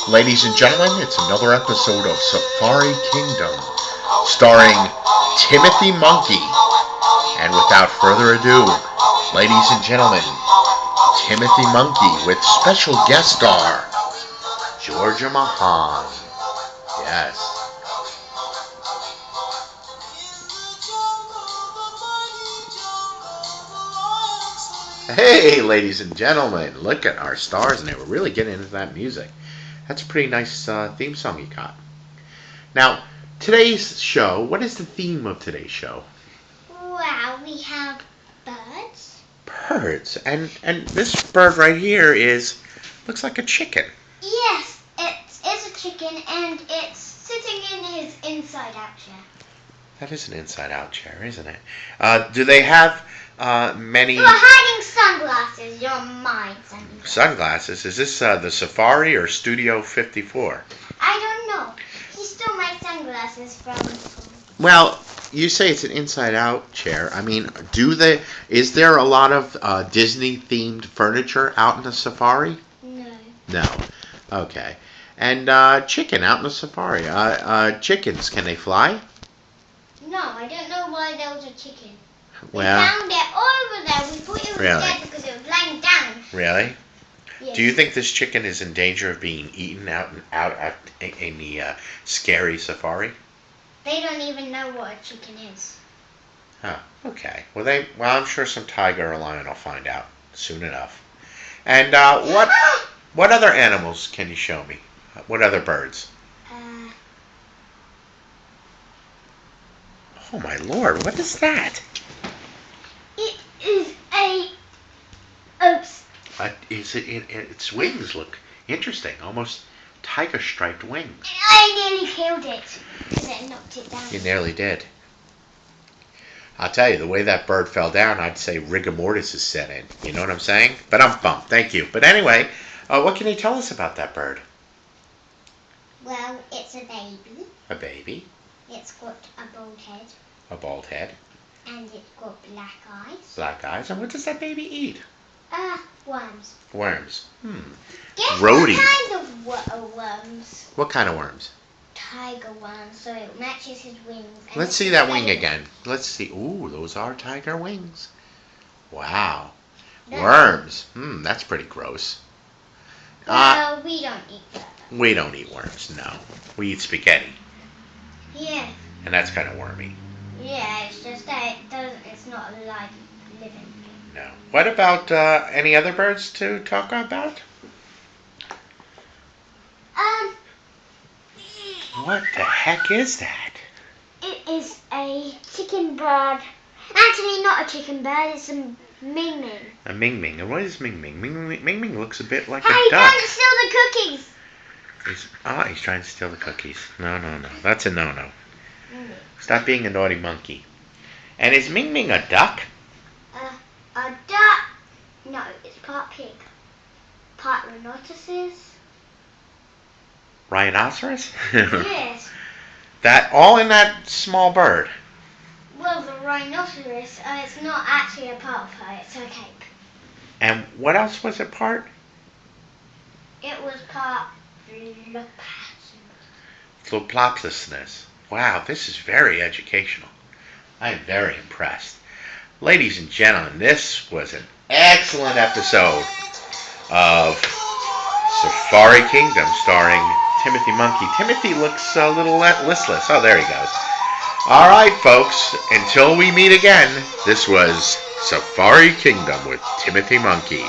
Ladies and gentlemen, it's another episode of Safari Kingdom, starring Timothy Monkey. And without further ado, ladies and gentlemen, Timothy Monkey with special guest star, Georgia Mahan. Yes. Hey, ladies and gentlemen, look at our stars, and they were really getting into that music. That's a pretty nice theme song you got. Now, today's show, what is the theme of today's show? Well, we have birds. Birds. And this bird right here looks like a chicken. Yes, it is a chicken, and it's sitting in his inside-out chair. That is an inside-out chair, isn't it? Do they have many... You're hiding sunglasses. You're mine sunglasses. Sunglasses? Is this the Safari or Studio 54? I don't know. He stole my sunglasses from... Well, you say it's an inside-out chair. I mean, is there a lot of Disney-themed furniture out in the Safari? No. No. Okay. And chicken out in the Safari. Chickens, can they fly? No, I don't know why there was a chicken. Well, we found it over there. We thought it was dead because it was lying down. Really? Yes. Do you think this chicken is in danger of being eaten out in the scary safari? They don't even know what a chicken is. Oh, okay. Well, I'm sure some tiger or lion will find out soon enough. And what other animals can you show me? What other birds? Oh my Lord! What is that? It is a... Oops. Its wings look interesting, almost tiger-striped wings. I nearly killed it because it knocked it down. You nearly did. I'll tell you, the way that bird fell down, I'd say rigor mortis is set in. You know what I'm saying? But I'm bummed. Thank you. But anyway, what can you tell us about that bird? Well, it's a baby. A baby. It's got a bald head. A bald head. And it's got black eyes. Black eyes. And what does that baby eat? Worms. Worms. Guess Rhodey. what kind of worms? What kind of worms? Tiger worms, so it matches his wings. Let's see that wing again. Let's see. Ooh, those are tiger wings. Wow. Worms. That's pretty gross. Well, we don't eat that. We don't eat worms, no. We eat spaghetti. Yeah. And that's kind of wormy. Yeah, it's just that it's not a live living thing. No. What about any other birds to talk about? What the heck is that? It is a chicken bird. Actually, not a chicken bird. It's a Ming Ming. A Ming Ming. And what is Ming Ming? Ming Ming looks a bit like a duck. He's trying to steal the cookies. He's trying to steal the cookies. No. That's a no-no. Stop being a naughty monkey. And is Ming Ming a duck? A duck. No, it's part pig. Part rhinoceros. Rhinoceros? Yes. That all in that small bird. Well, the rhinoceros, it's not actually a part of her. It's her cape. And what else was it part? It was part Floplopsisness. Wow, this is very educational. I am very impressed. Ladies and gentlemen, this was an excellent episode of Safari Kingdom starring Timothy Monkey. Timothy looks a little listless. Oh, there he goes. All right, folks, until we meet again, this was Safari Kingdom with Timothy Monkey.